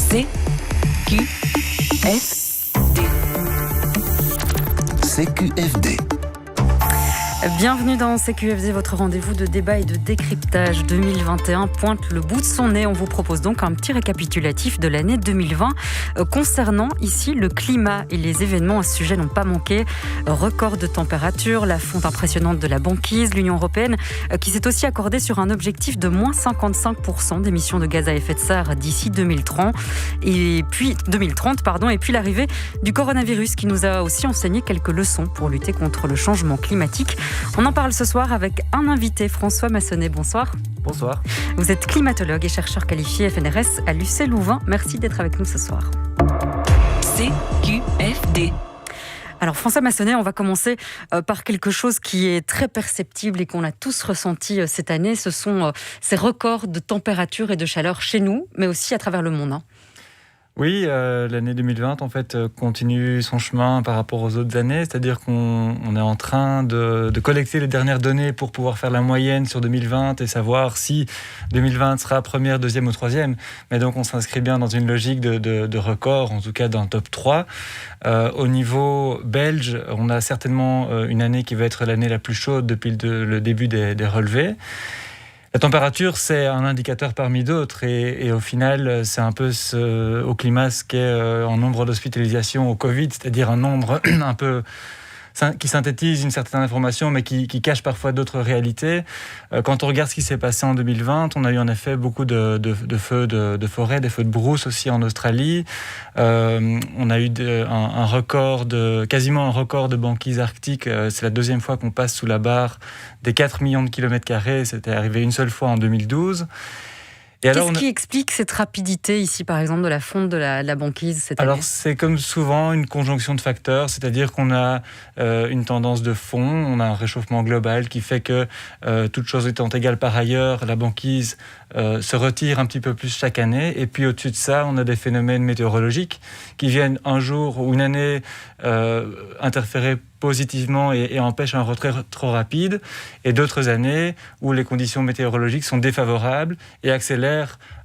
CQFD. Bienvenue dans CQFD, votre rendez-vous de débat et de décryptage. 2021 pointe le bout de son nez. On vous propose donc un petit récapitulatif de l'année 2020 concernant ici le climat et les événements à ce sujet n'ont pas manqué. Record de température, la fonte impressionnante de la banquise, l'Union européenne qui s'est aussi accordée sur un objectif de moins 55% d'émissions de gaz à effet de serre d'ici 2030 et puis l'arrivée du coronavirus qui nous a aussi enseigné quelques leçons pour lutter contre le changement climatique. On en parle ce soir avec un invité, François Massonnet. Bonsoir. Bonsoir. Vous êtes climatologue et chercheur qualifié FNRS à l'UC Louvain. Merci d'être avec nous ce soir. CQFD. Alors François Massonnet, on va commencer par quelque chose qui est très perceptible et qu'on a tous ressenti cette année. Ce sont ces records de température et de chaleur chez nous, mais aussi à travers le monde. Oui, l'année 2020 en fait continue son chemin par rapport aux autres années, c'est-à-dire qu'on est en train de collecter les dernières données pour pouvoir faire la moyenne sur 2020 et savoir si 2020 sera première, deuxième ou troisième. Mais donc on s'inscrit bien dans une logique de record, en tout cas d'un top 3. Au niveau belge, on a certainement une année qui va être l'année la plus chaude depuis le début des relevés. La température, c'est un indicateur parmi d'autres et au final, c'est un peu au climat ce qu'est en nombre d'hospitalisations au Covid, c'est-à-dire un nombre un peu qui synthétise une certaine information mais qui cache parfois d'autres réalités. Quand on regarde ce qui s'est passé en 2020, on a eu en effet beaucoup de feux de forêt, des feux de brousse aussi en Australie. On a eu quasiment un record de banquise arctique. C'est la deuxième fois qu'on passe sous la barre des 4 millions de kilomètres carrés. C'était arrivé une seule fois en 2012. Qu'est-ce qui explique cette rapidité ici, par exemple, de la fonte de la banquise cette année ? Alors, c'est comme souvent une conjonction de facteurs, c'est-à-dire qu'on a une tendance de fond, on a un réchauffement global qui fait que, toutes choses étant égales par ailleurs, la banquise se retire un petit peu plus chaque année. Et puis, au-dessus de ça, on a des phénomènes météorologiques qui viennent un jour ou une année interférer positivement et empêche un retrait trop rapide, et d'autres années où les conditions météorologiques sont défavorables et accélèrent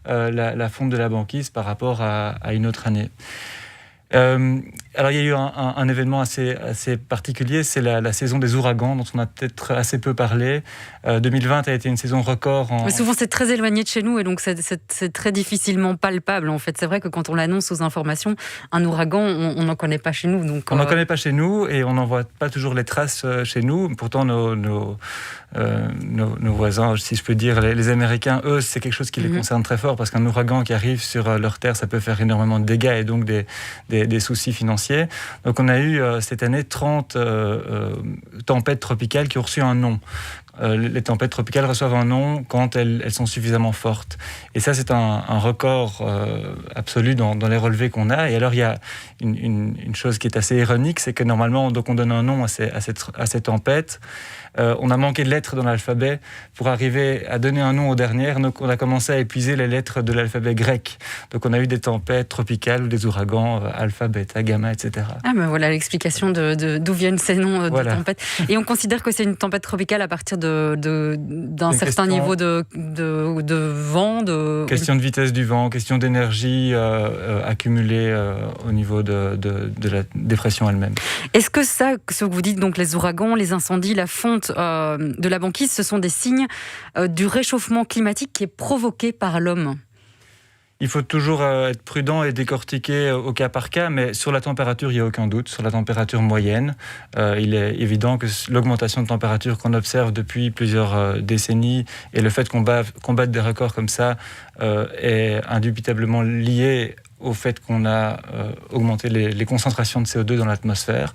la fonte de la banquise par rapport à une autre année. Alors il y a eu un événement assez particulier, c'est la saison des ouragans dont on a peut-être assez peu parlé. 2020 a été une saison record. Mais souvent c'est très éloigné de chez nous et donc c'est très difficilement palpable en fait. C'est vrai que quand on l'annonce aux informations, un ouragan, on n'en connaît pas chez nous. Donc, on n'en connaît pas chez nous et on n'en voit pas toujours les traces chez nous. Pourtant nos voisins, si je peux dire, les Américains, eux, c'est quelque chose qui les concerne très fort parce qu'un ouragan qui arrive sur leur terre, ça peut faire énormément de dégâts et donc des soucis financiers. Donc on a eu cette année 30 tempêtes tropicales qui ont reçu un nom. Les tempêtes tropicales reçoivent un nom quand elles sont suffisamment fortes. Et ça, c'est un record absolu dans les relevés qu'on a. Et alors, il y a une chose qui est assez ironique, c'est que normalement, donc on donne un nom à ces tempêtes. On a manqué de lettres dans l'alphabet pour arriver à donner un nom aux dernières. Donc, on a commencé à épuiser les lettres de l'alphabet grec. Donc, on a eu des tempêtes tropicales ou des ouragans, alpha, bêta, gamma, etc. Ah ben voilà l'explication d'où viennent ces noms de tempêtes. Et on considère que c'est une tempête tropicale à partir d'un certain niveau de vent. Question de vitesse du vent, question d'énergie accumulée au niveau de la dépression elle-même. Est-ce que ce que vous dites, donc les ouragans, les incendies, la fonte de la banquise, ce sont des signes du réchauffement climatique qui est provoqué par l'homme ? Il faut toujours être prudent et décortiquer au cas par cas, mais sur la température, il n'y a aucun doute. Sur la température moyenne, il est évident que l'augmentation de température qu'on observe depuis plusieurs décennies et le fait qu'on batte des records comme ça est indubitablement lié au fait qu'on a augmenté les concentrations de CO2 dans l'atmosphère.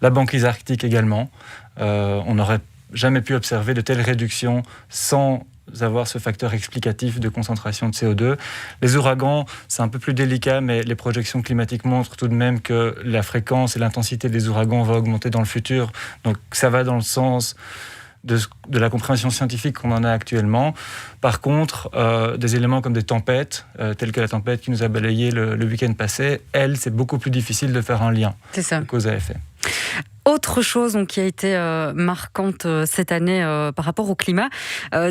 La banquise arctique également. On n'aurait jamais pu observer de telles réductions sans avoir ce facteur explicatif de concentration de CO2. Les ouragans, c'est un peu plus délicat, mais les projections climatiques montrent tout de même que la fréquence et l'intensité des ouragans va augmenter dans le futur. Donc ça va dans le sens de la compréhension scientifique qu'on en a actuellement. Par contre, des éléments comme des tempêtes, telles que la tempête qui nous a balayé le week-end passé, c'est beaucoup plus difficile de faire un lien. C'est ça. Cause à effet. Autre chose donc, qui a été marquante cette année par rapport au climat,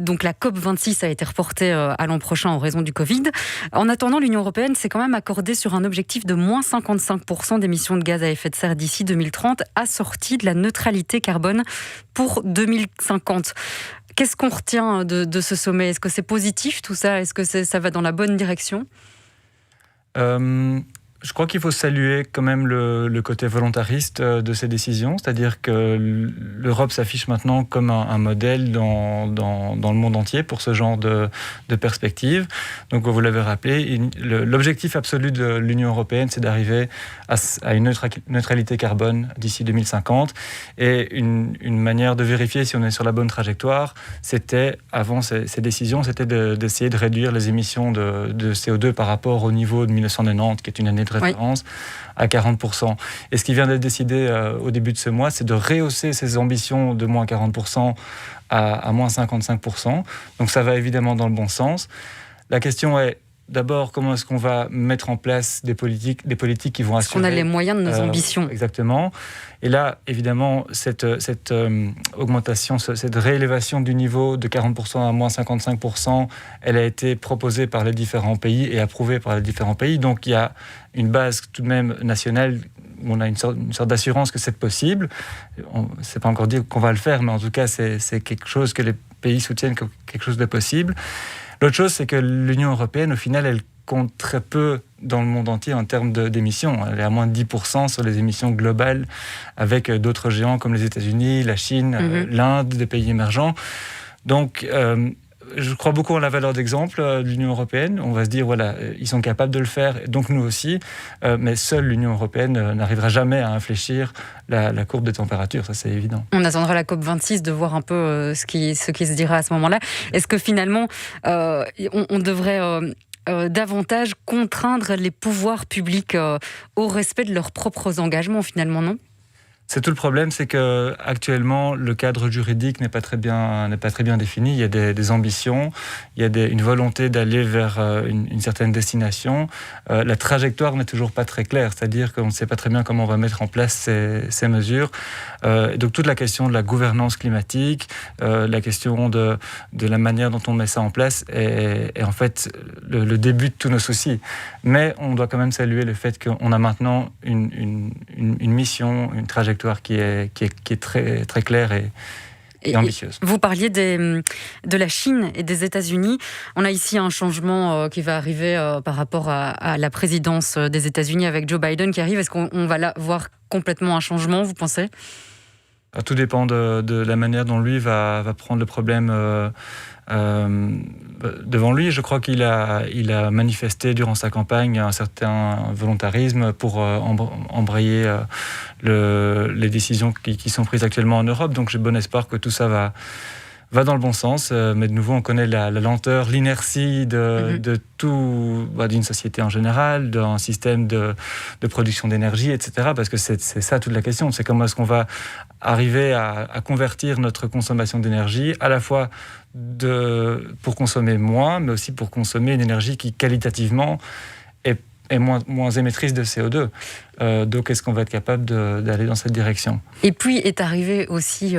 donc la COP26 a été reportée à l'an prochain en raison du Covid. En attendant, l'Union européenne s'est quand même accordée sur un objectif de moins 55% d'émissions de gaz à effet de serre d'ici 2030, assorti de la neutralité carbone pour 2050. Qu'est-ce qu'on retient de ce sommet ? Est-ce que c'est positif tout ça ? Est-ce que ça va dans la bonne direction ? Je crois qu'il faut saluer quand même le côté volontariste de ces décisions, c'est-à-dire que l'Europe s'affiche maintenant comme un modèle dans le monde entier pour ce genre de perspective. Donc vous l'avez rappelé, l'objectif absolu de l'Union européenne, c'est d'arriver à une neutralité carbone d'ici 2050. Et une manière de vérifier si on est sur la bonne trajectoire, c'était, avant ces décisions, c'était d'essayer de réduire les émissions de CO2 par rapport au niveau de 1990, qui est une année de référence, à 40%. Et ce qui vient d'être décidé au début de ce mois, c'est de rehausser ces ambitions de moins 40% à moins 55%. Donc ça va évidemment dans le bon sens. La question est, d'abord, comment est-ce qu'on va mettre en place des politiques qui vont assurer... Est-ce qu'on a les moyens de nos ambitions ? Exactement. Et là, évidemment, cette augmentation, cette réélévation du niveau de 40% à moins 55%, elle a été proposée par les différents pays et approuvée par les différents pays. Donc, il y a une base tout de même nationale où on a une sorte d'assurance que c'est possible. C'est pas encore dit qu'on va le faire, mais en tout cas, c'est quelque chose que les pays soutiennent comme quelque chose de possible. L'autre chose, c'est que l'Union européenne, au final, elle compte très peu dans le monde entier en termes d'émissions. Elle est à moins de 10% sur les émissions globales, avec d'autres géants comme les États-Unis, la Chine, l'Inde, des pays émergents. Donc, je crois beaucoup en la valeur d'exemple de l'Union européenne. On va se dire, voilà, ils sont capables de le faire, donc nous aussi. Mais seule l'Union européenne n'arrivera jamais à infléchir la courbe de température, ça c'est évident. On attendra la COP26 de voir un peu ce qui se dira à ce moment-là. Est-ce que finalement, on devrait... davantage contraindre les pouvoirs publics au respect de leurs propres engagements, finalement, non ? C'est tout le problème, c'est que actuellement le cadre juridique n'est pas très bien défini. Il y a des ambitions, il y a une volonté d'aller vers une certaine destination. La trajectoire n'est toujours pas très claire, c'est-à-dire qu'on ne sait pas très bien comment on va mettre en place ces mesures. Donc toute la question de la gouvernance climatique, la question de la manière dont on met ça en place est en fait le début de tous nos soucis. Mais on doit quand même saluer le fait qu'on a maintenant une mission, une trajectoire qui est très, très claire et ambitieuse. Vous parliez de la Chine et des États-Unis. On a ici un changement qui va arriver par rapport à la présidence des États-Unis avec Joe Biden qui arrive. Est-ce qu'on va là voir complètement un changement, vous pensez ? Tout dépend de la manière dont lui va prendre le problème devant lui. Je crois qu'il a manifesté durant sa campagne un certain volontarisme pour embrayer les décisions qui sont prises actuellement en Europe. Donc j'ai bon espoir que tout ça va dans le bon sens, mais de nouveau on connaît la lenteur, l'inertie de tout, d'une société en général, d'un système de production d'énergie, etc. Parce que c'est ça toute la question, c'est comment est-ce qu'on va arriver à convertir notre consommation d'énergie, à la fois pour consommer moins, mais aussi pour consommer une énergie qui qualitativement est moins émettrice de CO2. Donc, est-ce qu'on va être capable d'aller dans cette direction ? Et puis est arrivé aussi,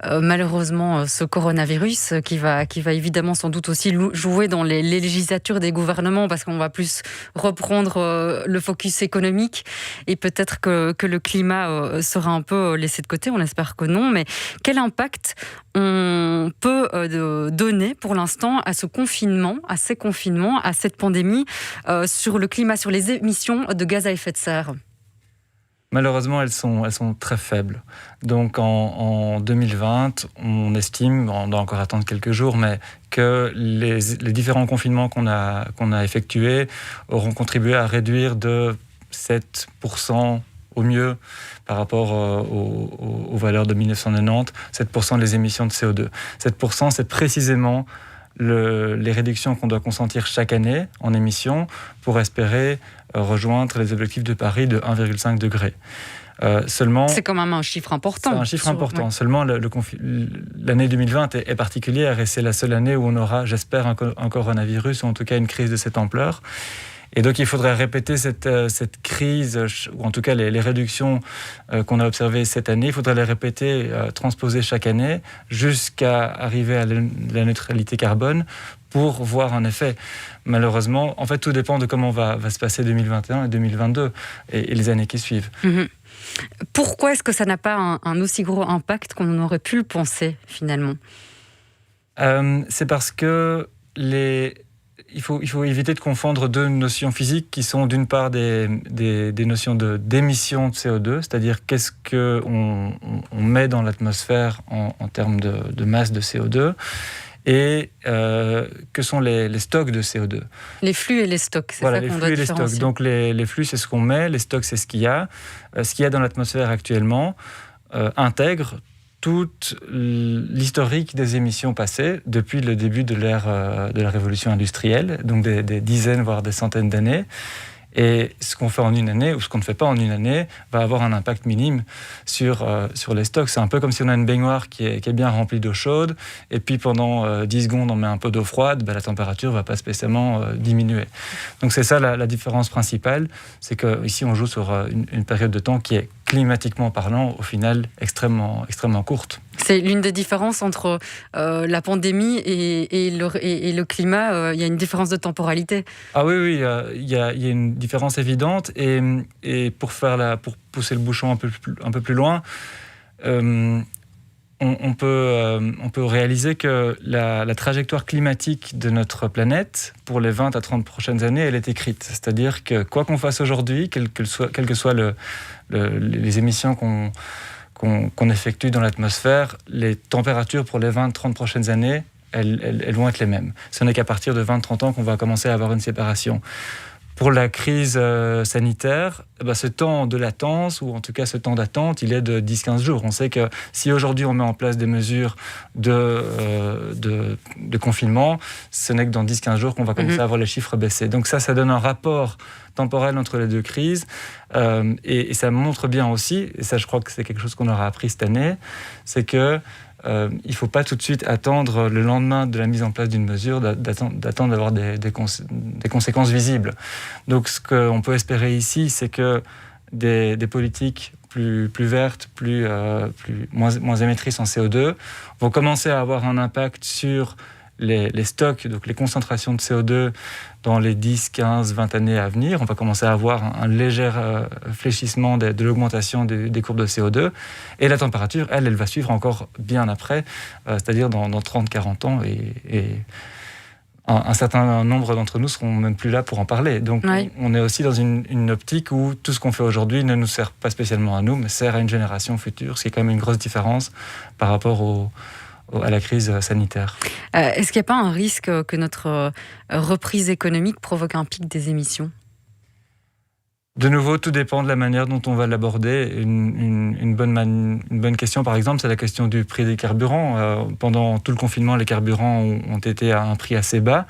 malheureusement, ce coronavirus qui va évidemment sans doute aussi jouer dans les législatures des gouvernements parce qu'on va plus reprendre le focus économique et peut-être que le climat sera un peu laissé de côté, on espère que non. Mais quel impact on peut donner pour l'instant à ce confinement, à ces confinements, à cette pandémie sur le climat, sur les émissions de gaz à effet de serre ? Malheureusement, elles sont très faibles. Donc en 2020, on estime, on doit encore attendre quelques jours, mais que les différents confinements qu'on a effectués auront contribué à réduire de 7% au mieux par rapport aux valeurs de 1990, 7% des émissions de CO2. 7%, c'est précisément les réductions qu'on doit consentir chaque année en émissions pour espérer rejoindre les objectifs de Paris de 1,5 degré. Seulement, c'est quand même un chiffre important. C'est un chiffre important. Ouais. Seulement, l'année 2020 est particulière et c'est la seule année où on aura, j'espère, un coronavirus ou en tout cas une crise de cette ampleur. Et donc il faudrait répéter cette crise, ou en tout cas les réductions qu'on a observées cette année, il faudrait les répéter, transposer chaque année, jusqu'à arriver à la neutralité carbone, pour voir en effet. Malheureusement, en fait, tout dépend de comment va se passer 2021 et 2022 et les années qui suivent. Pourquoi est-ce que ça n'a pas un aussi gros impact qu'on aurait pu le penser, finalement ? C'est parce que il faut éviter de confondre deux notions physiques qui sont d'une part des notions d'émission de CO2, c'est-à-dire qu'est-ce qu'on met dans l'atmosphère en termes de masse de CO2, et que sont les stocks de CO2. Les flux et les stocks, c'est ça qu'on doit différencier. Les flux et les stocks. Donc les flux, c'est ce qu'on met, les stocks, c'est ce qu'il y a. Ce qu'il y a dans l'atmosphère actuellement intègre toute l'historique des émissions passées depuis le début de l'ère de la révolution industrielle, donc des dizaines, voire des centaines d'années. Et ce qu'on fait en une année ou ce qu'on ne fait pas en une année va avoir un impact minime sur les stocks. C'est un peu comme si on a une baignoire qui est bien remplie d'eau chaude, et puis pendant 10 secondes on met un peu d'eau froide, la température ne va pas spécialement diminuer. Donc c'est ça la différence principale, c'est qu'ici on joue sur une période de temps qui est climatiquement parlant, au final, extrêmement courte. C'est l'une des différences entre la pandémie et le climat. Il y a une différence de temporalité. Ah oui, il y a une différence évidente. Et pour pousser le bouchon un peu plus loin, on peut réaliser que la trajectoire climatique de notre planète pour les 20 à 30 prochaines années, elle est écrite. C'est-à-dire que quoi qu'on fasse aujourd'hui, quelles que soient les émissions qu'on effectue dans l'atmosphère, les températures pour les 20-30 prochaines années, elles vont être les mêmes. Ce n'est qu'à partir de 20-30 ans qu'on va commencer à avoir une séparation. Pour la crise sanitaire, ce temps de latence, ou en tout cas ce temps d'attente, il est de 10-15 jours. On sait que si aujourd'hui on met en place des mesures de confinement, ce n'est que dans 10-15 jours qu'on va commencer à voir les chiffres baisser. Donc ça donne un rapport temporel entre les deux crises. Et ça montre bien aussi, et ça je crois que c'est quelque chose qu'on aura appris cette année, c'est que il ne faut pas tout de suite attendre le lendemain de la mise en place d'une mesure, d'attendre d'avoir des conséquences visibles. Donc ce qu'on peut espérer ici, c'est que des politiques plus vertes, moins émettrices en CO2 vont commencer à avoir un impact sur les stocks, donc les concentrations de CO2 dans les 10, 15, 20 années à venir. On va commencer à avoir un léger fléchissement de l'augmentation des courbes de CO2. Et la température, elle va suivre encore bien après, c'est-à-dire dans 30-40 ans. Et un certain nombre d'entre nous seront même plus là pour en parler. Donc on est aussi dans une optique où tout ce qu'on fait aujourd'hui ne nous sert pas spécialement à nous, mais sert à une génération future, ce qui est quand même une grosse différence par rapport à la crise sanitaire. Est-ce qu'il n'y a pas un risque que notre reprise économique provoque un pic des émissions ? De nouveau, tout dépend de la manière dont on va l'aborder. Une bonne question, par exemple, c'est la question du prix des carburants. Pendant tout le confinement, les carburants ont été à un prix assez bas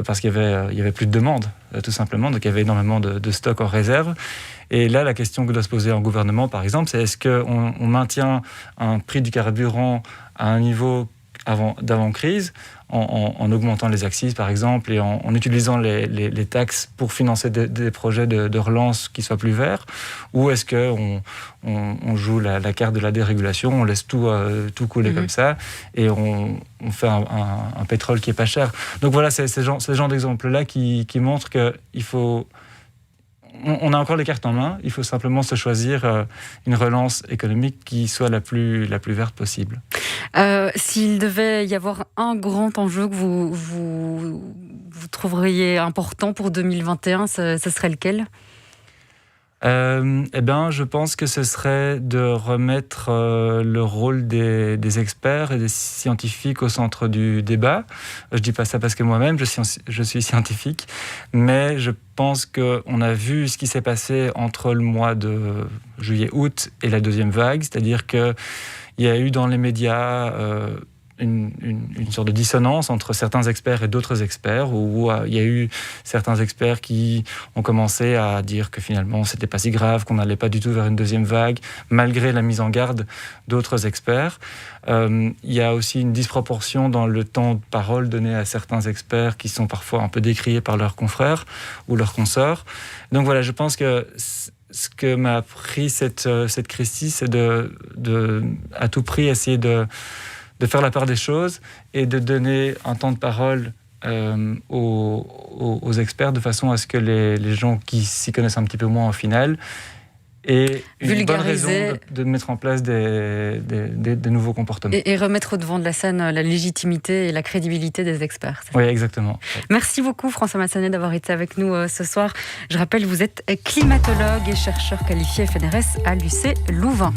parce qu'il y avait plus de demande, tout simplement. Donc il y avait énormément de stocks en réserve. Et là, la question que doit se poser un gouvernement, par exemple, c'est est-ce qu'on maintient un prix du carburant à un niveau d'avant-crise en augmentant les accises, par exemple, et en utilisant les taxes pour financer des projets de relance qui soient plus verts, ou est-ce qu'on joue la carte de la dérégulation, on laisse tout couler comme ça, et on fait un pétrole qui est pas cher. Donc voilà, c'est ce genre d'exemple-là qui montre qu'il faut... On a encore les cartes en main, il faut simplement se choisir une relance économique qui soit la plus verte possible. S'il devait y avoir un grand enjeu que vous trouveriez important pour 2021, ce serait lequel ? Je pense que ce serait de remettre le rôle des experts et des scientifiques au centre du débat. Je dis pas ça parce que moi-même je suis scientifique, mais je pense qu'on a vu ce qui s'est passé entre le mois de juillet-août et la deuxième vague, c'est-à-dire qu'il y a eu dans les médias une sorte de dissonance entre certains experts et d'autres experts, où il y a eu certains experts qui ont commencé à dire que finalement c'était pas si grave, qu'on n'allait pas du tout vers une deuxième vague, malgré la mise en garde d'autres experts. Il y a aussi une disproportion dans le temps de parole donné à certains experts qui sont parfois un peu décriés par leurs confrères ou leurs consoeurs. Donc voilà, je pense que ce que m'a appris cette crise-ci, c'est de à tout prix essayer de faire la part des choses et de donner un temps de parole aux experts de façon à ce que les gens qui s'y connaissent un petit peu moins au final aient une bonne raison de mettre en place des nouveaux comportements. Et remettre au devant de la scène la légitimité et la crédibilité des experts. Oui, exactement. Merci beaucoup François Massanet d'avoir été avec nous ce soir. Je rappelle, vous êtes climatologue et chercheur qualifié FNRS à l'UC Louvain.